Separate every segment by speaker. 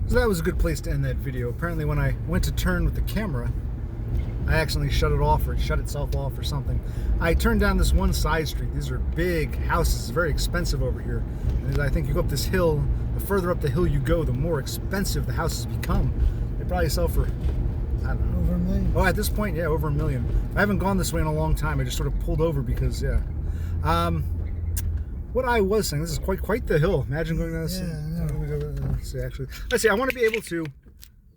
Speaker 1: So that was a good place to end that video. Apparently when I went to turn with the camera, I accidentally shut it off, or it shut itself off or something. I turned down this one side street. These are big houses, very expensive over here. And I think you go up this hill, the further up the hill you go, the more expensive the houses become. They probably sell for, I don't know.
Speaker 2: Over $1 million.
Speaker 1: Oh, at this point, yeah, over $1 million. I haven't gone this way in a long time. I just sort of pulled over because, yeah. What I was saying, this is quite the hill. Imagine going down this.
Speaker 2: Yeah, I know.
Speaker 1: Let's see, actually. Let's see, I want to be able to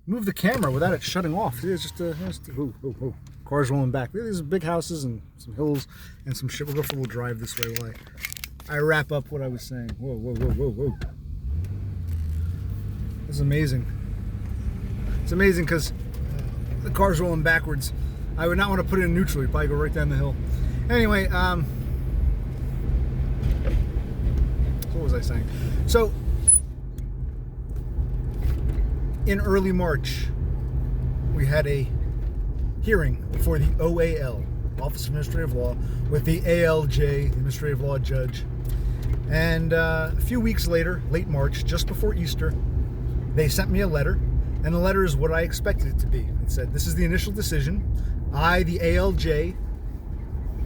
Speaker 1: move the camera without it shutting off. It's just cars rolling back. These are big houses and some hills and some shit. We'll drive this way while I wrap up what I was saying. Whoa. This is amazing. It's amazing because the car's rolling backwards. I would not want to put it in neutral. You'd probably go right down the hill. Anyway, what was I saying? So, in early March, we had a hearing before the OAL, Office of Administrative Law, with the ALJ, the Administrative Law Judge. And a few weeks later, late March, just before Easter, they sent me a letter, and the letter is what I expected it to be. It said, this is the initial decision. I, the ALJ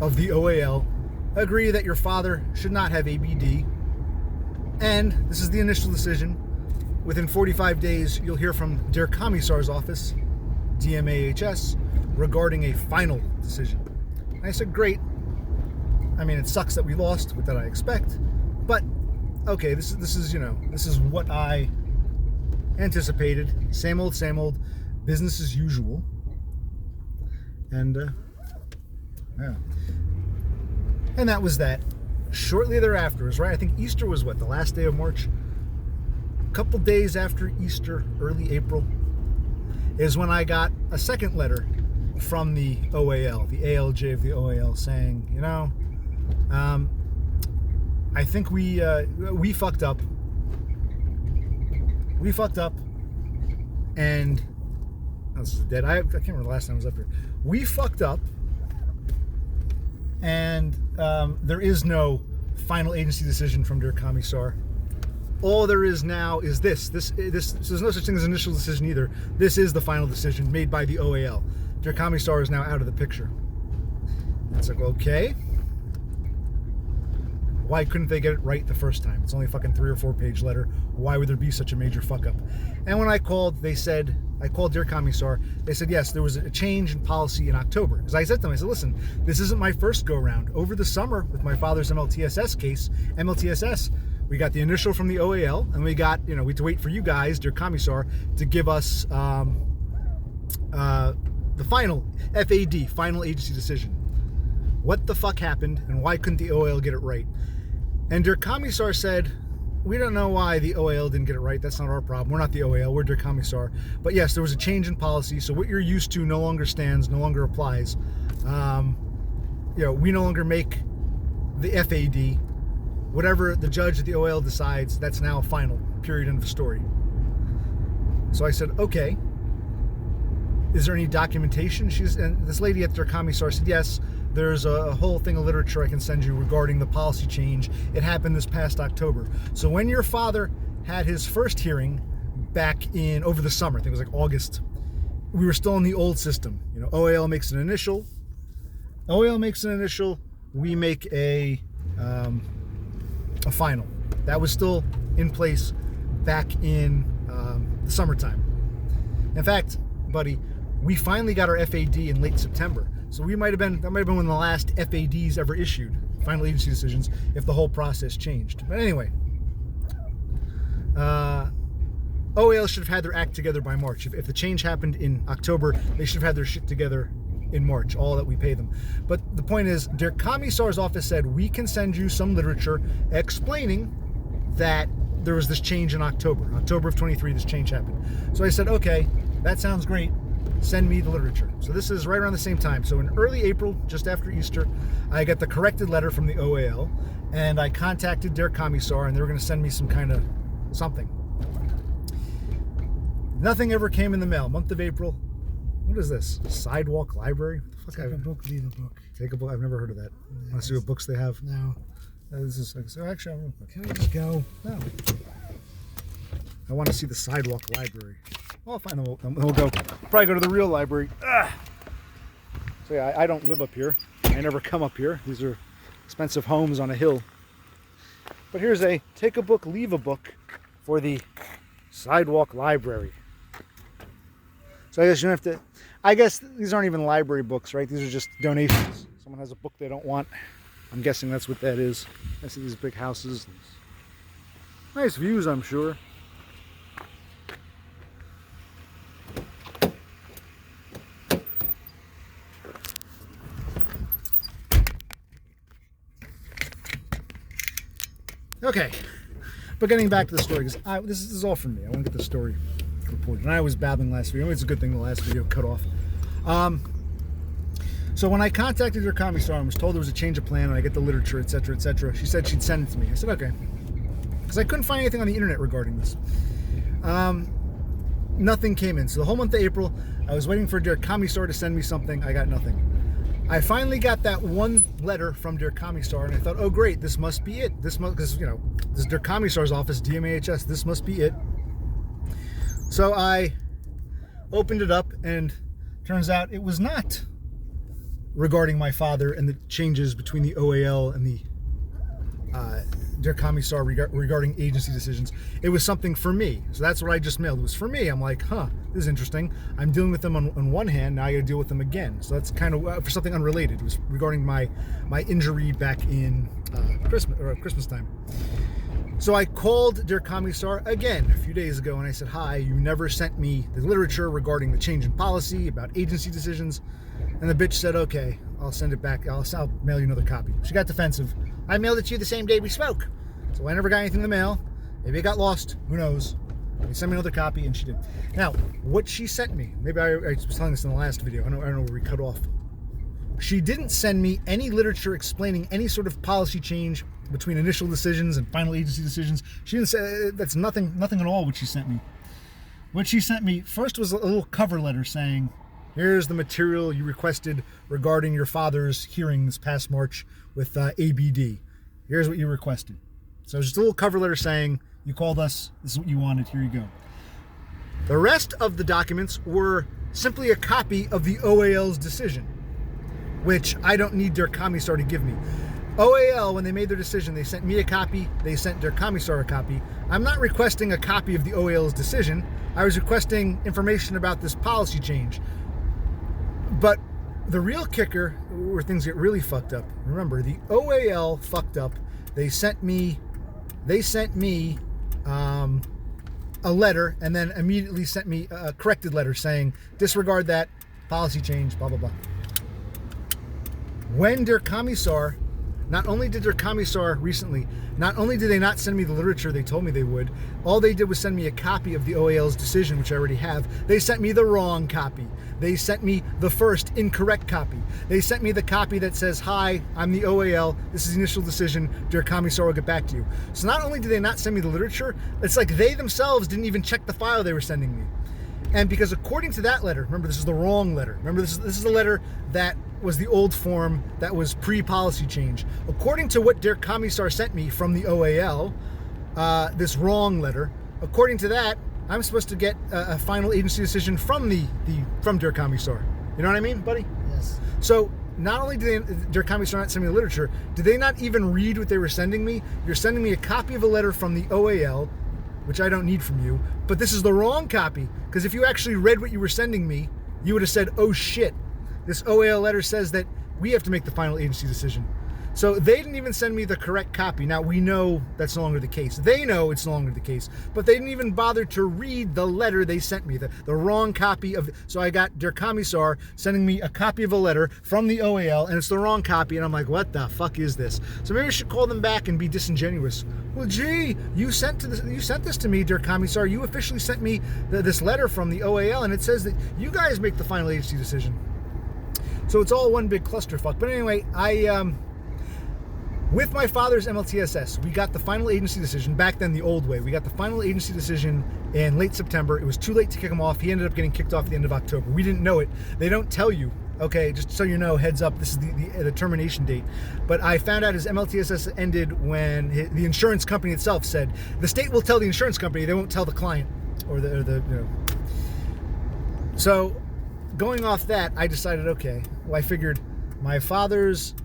Speaker 1: of the OAL, agree that your father should not have ABD, and this is the initial decision. Within 45 days, you'll hear from Der Kommissar's office, DMAHS, regarding a final decision. And I said, great. I mean, it sucks that we lost. What did I expect? But okay, this is what I anticipated. Same old, business as usual. And yeah, and that was that. Shortly thereafter, right? I think Easter was what, the last day of March. A couple days after Easter, early April, is when I got a second letter from the OAL, the ALJ of the OAL, saying, you know, I think we fucked up. We fucked up, and oh, this is dead. I can't remember the last time I was up here. We fucked up, and there is no final agency decision from Der Kommissar. All there is now is this. So there's no such thing as initial decision either. This is the final decision made by the OAL. Der Kommissar is now out of the picture. It's like, okay. Why couldn't they get it right the first time? It's only a fucking 3 or 4 page letter. Why would there be such a major fuck up? And when I called, they said, I called Der Kommissar. They said, yes, there was a change in policy in October. Because I said to them, I said, listen, this isn't my first go round. Over the summer with my father's MLTSS case, we got the initial from the OAL, and we got, we had to wait for you guys, Der Kommissar, to give us the final FAD, final agency decision. What the fuck happened, and why couldn't the OAL get it right? And Der Kommissar said, we don't know why the OAL didn't get it right. That's not our problem. We're not the OAL. We're Der Kommissar. But yes, there was a change in policy. So what you're used to no longer stands, no longer applies. We no longer make the FAD. Whatever the judge at the OAL decides, that's now final. Period. End of story. So I said, okay. Is there any documentation? And this lady at Der Kommissar said, yes. There's a whole thing of literature I can send you regarding the policy change. It happened this past October. So when your father had his first hearing back in over the summer, I think it was like August, we were still in the old system. OAL makes an initial. We make a final. That was still in place back in the summertime. In fact, buddy, we finally got our FAD in late September. So that might have been one of the last FADs ever issued, final agency decisions, if the whole process changed. But anyway, OAL should have had their act together by March. If the change happened in October, they should have had their shit together in March, all that we pay them. But the point is, Der Kommissar's office said, we can send you some literature explaining that there was this change in October of 23, this change happened. So I said, okay, that sounds great. Send me the literature. So this is right around the same time. So in early April, just after Easter, I got the corrected letter from the OAL, and I contacted Der Kommissar, and they were going to send me some kind of something. Nothing ever came in the mail. Month of April. What is this? Sidewalk Library? What the fuck?
Speaker 2: Take a book, leave a book.
Speaker 1: Take a book? I've never heard of that.
Speaker 2: Yeah,
Speaker 1: Want to see what books they have?
Speaker 2: No.
Speaker 1: This is so actually.
Speaker 2: Can I just go?
Speaker 1: No. I want to see the sidewalk library. Well, fine, we'll go. Probably go to the real library. So yeah, I don't live up here. I never come up here. These are expensive homes on a hill. But here's a take a book, leave a book for the sidewalk library. So I guess you don't have to, I guess these aren't even library books, right? These are just donations. Someone has a book they don't want. I'm guessing that's what that is. I see these big houses. Nice views, I'm sure. Okay, but getting back to the story, because this is all from me. I want to get the story reported. And I was babbling last video. It's a good thing the last video cut off. So when I contacted her Kommissar and was told there was a change of plan and I get the literature, etc., she said she'd send it to me. I said, okay. Because I couldn't find anything on the internet regarding this. Nothing came in. So the whole month of April, I was waiting for Der Kommissar to send me something. I got nothing. I finally got that one letter from Der Kommissar, and I thought, oh great, this must be it. This must, because, you know, this is Der Kommissar's office, DMAHS, this must be it. So I opened it up, and turns out it was not regarding my father and the changes between the OAL and the Der Kommissar regarding agency decisions. It was something for me. So that's what I just mailed. It was for me. I'm like, huh, this is interesting. I'm dealing with them on one hand, now I gotta deal with them again. So that's kind of for something unrelated. It was regarding my injury back in Christmas time. So I called Der Kommissar again a few days ago and I said, hi, you never sent me the literature regarding the change in policy about agency decisions. And the bitch said, okay, I'll send it back. I'll mail you another copy. She got defensive. I mailed it to you the same day we spoke. So I never got anything in the mail. Maybe it got lost. Who knows? They sent me another copy, and she did. Now, what she sent me, maybe I was telling this in the last video. I don't know where we cut off. She didn't send me any literature explaining any sort of policy change between initial decisions and final agency decisions. She didn't say, that's nothing at all what she sent me. What she sent me first was a little cover letter saying, here's the material you requested regarding your father's hearing this past March with ABD. Here's what you requested. So it was just a little cover letter saying, you called us, this is what you wanted, here you go. The rest of the documents were simply a copy of the OAL's decision, which I don't need Der Kommissar to give me. OAL, when they made their decision, they sent me a copy, they sent Der Kommissar a copy. I'm not requesting a copy of the OAL's decision. I was requesting information about this policy change. But the real kicker, where things get really fucked up, remember, the OAL fucked up. They sent me a letter and then immediately sent me a corrected letter saying, disregard that, policy change, blah, blah, blah. When Der Kommissar, not only did Der Kommissar recently, not only did they not send me the literature they told me they would, all they did was send me a copy of the OAL's decision, which I already have. They sent me the wrong copy. They sent me the first incorrect copy. They sent me the copy that says, hi, I'm the OAL, this is the initial decision, Der Kommissar will get back to you. So not only did they not send me the literature, it's like they themselves didn't even check the file they were sending me. And because according to that letter, remember this is the wrong letter. Remember this is the letter that was the old form that was pre-policy change. According to what Der Kommissar sent me from the OAL, this wrong letter, according to that, I'm supposed to get a final agency decision from Der Kommissar. You know what I mean, buddy?
Speaker 2: Yes.
Speaker 1: So not only did Der Kommissar not send me the literature, did they not even read what they were sending me? You're sending me a copy of a letter from the OAL, which I don't need from you, but this is the wrong copy, because if you actually read what you were sending me, you would have said, oh shit, this OAL letter says that we have to make the final agency decision. So they didn't even send me the correct copy. Now we know that's no longer the case. They know it's no longer the case, but they didn't even bother to read the letter they sent me, the wrong copy of. So I got Der Kommissar sending me a copy of a letter from the OAL, and it's the wrong copy, and I'm like, what the fuck is this? So maybe I should call them back and be disingenuous. Well, gee, you sent this to me, Der Kommissar. You officially sent me this letter from the OAL, and it says that you guys make the final agency decision. So it's all one big clusterfuck. But anyway, with my father's MLTSS, we got the final agency decision, back then the old way. We got the final agency decision in late September. It was too late to kick him off. He ended up getting kicked off at the end of October. We didn't know it. They don't tell you Okay, just so you know, heads up, this is the termination date. But I found out his MLTSS ended when the insurance company itself said the state will tell the insurance company, they won't tell the client or the you know. So going off that, I decided, okay, well, I figured my father's,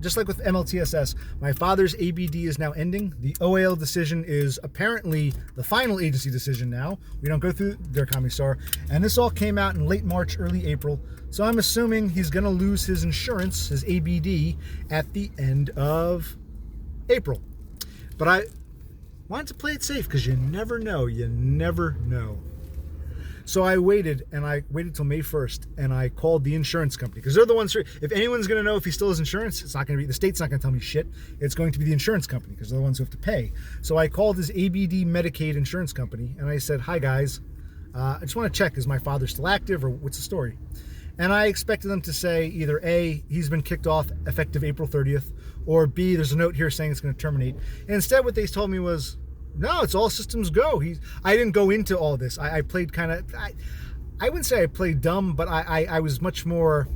Speaker 1: just like with MLTSS, my father's ABD is now ending. The OAL decision is apparently the final agency decision now. We don't go through their Kommissar. And this all came out in late March, early April. So I'm assuming he's going to lose his insurance, his ABD, at the end of April. But I wanted to play it safe because you never know. You never know. So I waited till May 1st, and I called the insurance company because they're the ones who, if anyone's going to know if he still has insurance, it's not going to be, the state's not going to tell me shit. It's going to be the insurance company because they're the ones who have to pay. So I called his ABD Medicaid insurance company, and I said, hi guys, I just want to check, is my father still active or what's the story? And I expected them to say either A, he's been kicked off effective April 30th, or B, there's a note here saying it's going to terminate. And instead what they told me was, no, it's all systems go. I didn't go into all this. I played kind of, I wouldn't say I played dumb, but I was much more,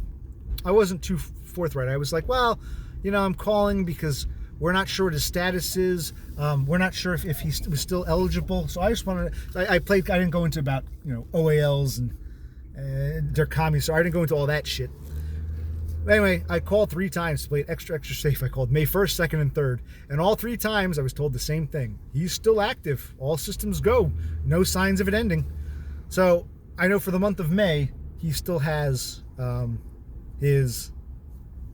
Speaker 1: I wasn't too forthright. I was like, well, you know, I'm calling because we're not sure what his status is. We're not sure if he was still eligible. So I just wanted to, I didn't go into about, you know, OALs and their commies. So I didn't go into all that shit. Anyway, I called 3 times to play it extra safe. I called May 1st, 2nd, and 3rd. And all 3 times I was told the same thing. He's still active. All systems go. No signs of it ending. So I know for the month of May, he still has his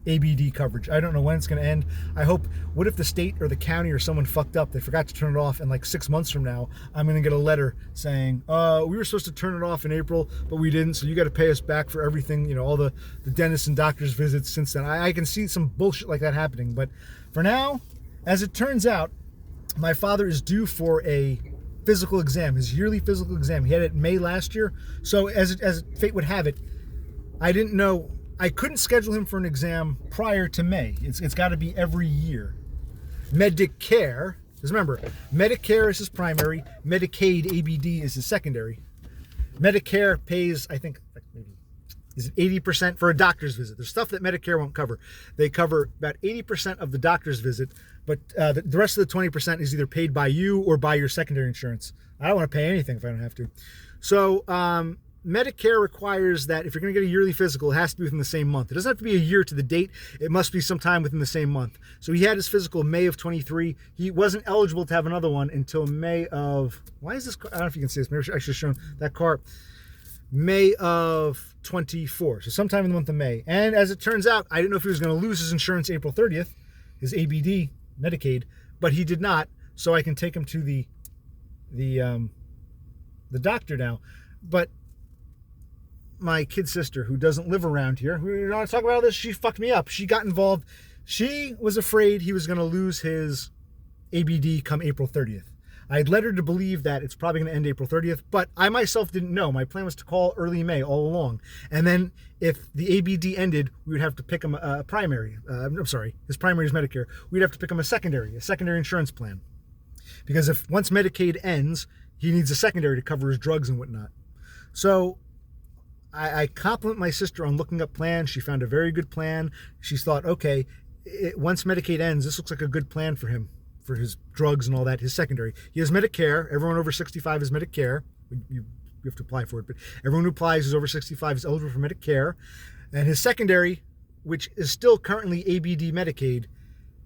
Speaker 1: ABD coverage. I don't know when it's going to end. I hope, what if the state or the county or someone fucked up, they forgot to turn it off, and like 6 months from now, I'm going to get a letter saying, we were supposed to turn it off in April, but we didn't, so you got to pay us back for everything, you know, all the dentist and doctor's visits since then. I can see some bullshit like that happening, but for now, as it turns out, my father is due for a physical exam, his yearly physical exam. He had it in May last year, so as fate would have it, I didn't know, I couldn't schedule him for an exam prior to May. It's got to be every year. Medicare, because remember, Medicare is his primary, Medicaid ABD is his secondary. Medicare pays, I think, like maybe, is it 80% for a doctor's visit? There's stuff that Medicare won't cover. They cover about 80% of the doctor's visit, but the rest of the 20% is either paid by you or by your secondary insurance. I don't want to pay anything if I don't have to. So, Medicare requires that if you're going to get a yearly physical, it has to be within the same month. It doesn't have to be a year to the date. It must be sometime within the same month. So he had his physical May of 23. He wasn't eligible to have another one until May of, why is this car? I don't know if you can see this. Maybe I should have shown that car. May of 24. So sometime in the month of May. And as it turns out, I didn't know if he was going to lose his insurance April 30th, his ABD, Medicaid, but he did not. So I can take him to the doctor now. But my kid sister, who doesn't live around here, we don't want to talk about all this, she fucked me up. She got involved. She was afraid he was going to lose his ABD come April 30th. I had led her to believe that it's probably going to end April 30th, but I myself didn't know. My plan was to call early May all along. And then if the ABD ended, we would have to pick him a primary. I'm sorry, his primary is Medicare. We'd have to pick him a secondary insurance plan. Because if once Medicaid ends, he needs a secondary to cover his drugs and whatnot. So I compliment my sister on looking up plans. She found a very good plan. She thought, okay, once Medicaid ends, this looks like a good plan for him, for his drugs and all that, his secondary. He has Medicare. Everyone over 65 has Medicare. You have to apply for it, but everyone who applies who's over 65 is eligible for Medicare. And his secondary, which is still currently ABD Medicaid,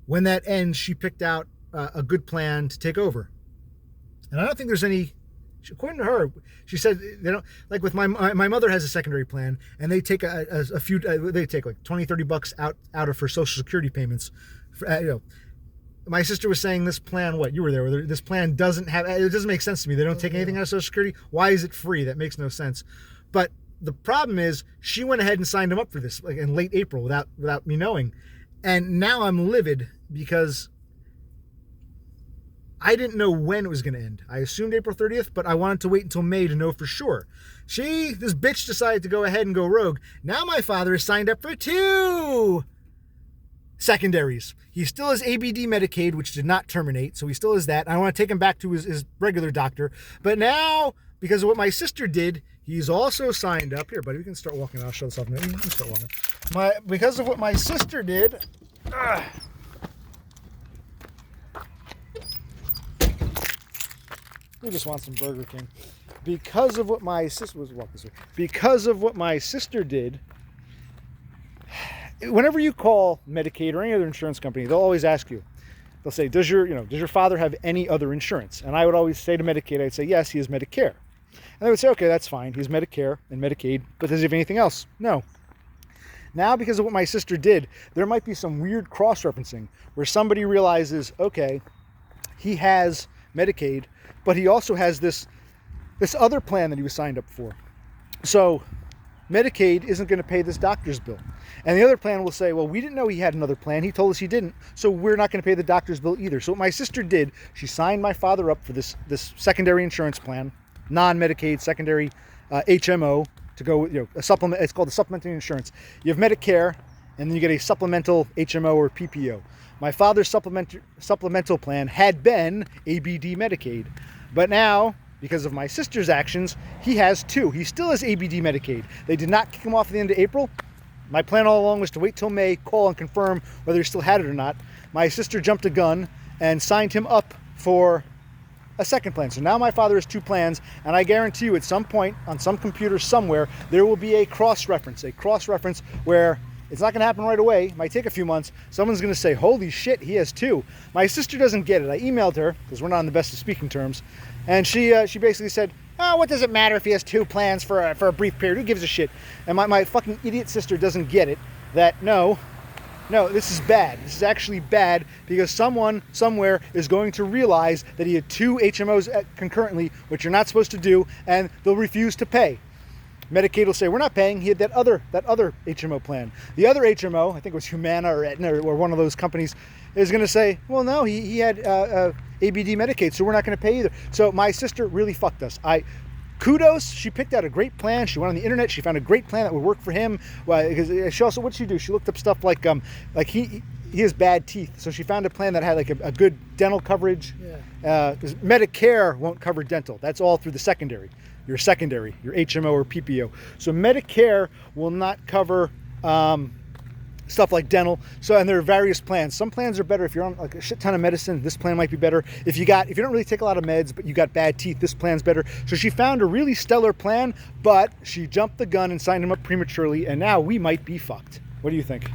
Speaker 1: when that ends, she picked out a good plan to take over. And I don't think there's any, according to her, she said they don't, like with my mother has a secondary plan, and they take a few, they take like $20-$30 out of her Social Security payments. My sister was saying this plan, what, you were there, this plan doesn't have, it doesn't make sense to me. They don't take anything out of Social Security. Why is it free? That makes no sense. But the problem is she went ahead and signed him up for this like in late April without me knowing. And now I'm livid because I didn't know when it was going to end. I assumed April 30th, but I wanted to wait until May to know for sure. This bitch decided to go ahead and go rogue. Now my father is signed up for 2 secondaries. He still has ABD Medicaid, which did not terminate, so he still has that. I want to take him back to his regular doctor. But now because of what my sister did, he's also signed up. Here, buddy, we can start walking. I'll show this off. You can start walking. Because of what my sister did, we just want some Burger King. Because of what my sister did, whenever you call Medicaid or any other insurance company, they'll always ask you. They'll say, does your father have any other insurance? And I would always say to Medicaid, I'd say, yes, he has Medicare. And they would say, okay, that's fine. He has Medicare and Medicaid, but does he have anything else? No. Now, because of what my sister did, there might be some weird cross-referencing where somebody realizes, okay, he has Medicaid, but he also has this other plan that he was signed up for. So Medicaid isn't going to pay this doctor's bill. And the other plan will say, well, we didn't know he had another plan. He told us he didn't, so we're not going to pay the doctor's bill either. So what my sister did, she signed my father up for this secondary insurance plan, non-Medicaid secondary HMO, to go with, a supplement. It's called the supplementary insurance. You have Medicare, and then you get a supplemental HMO or PPO. My father's supplemental plan had been ABD Medicaid, but now, because of my sister's actions, he has two. He still has ABD Medicaid. They did not kick him off at the end of April. My plan all along was to wait till May, call and confirm whether he still had it or not. My sister jumped a gun and signed him up for a second plan. So now my father has two plans, and I guarantee you at some point on some computer somewhere, there will be a cross-reference where it's not going to happen right away. It might take a few months. Someone's going to say, holy shit, he has two. My sister doesn't get it. I emailed her, because we're not on the best of speaking terms, and she basically said, oh, what does it matter if he has two plans for a brief period? Who gives a shit? And my fucking idiot sister doesn't get it, that no, this is bad. This is actually bad because someone somewhere is going to realize that he had two HMOs concurrently, which you're not supposed to do, and they'll refuse to pay. Medicaid will say, we're not paying. He had that other HMO plan. The other HMO, I think it was Humana or Aetna or one of those companies, is going to say, well, no, he had ABD Medicaid, so we're not going to pay either. So my sister really fucked us. Kudos, she picked out a great plan. She went on the internet. She found a great plan that would work for him. Because she also, what'd she do? She looked up stuff like he has bad teeth. So she found a plan that had like a good dental coverage. Because Medicare won't cover dental. That's all through the secondary, your HMO or PPO. So Medicare will not cover stuff like dental. So, and there are various plans. Some plans are better if you're on like a shit ton of medicine. This plan might be better. If you don't really take a lot of meds, but you got bad teeth, this plan's better. So she found a really stellar plan, but she jumped the gun and signed him up prematurely, and now we might be fucked. What do you think?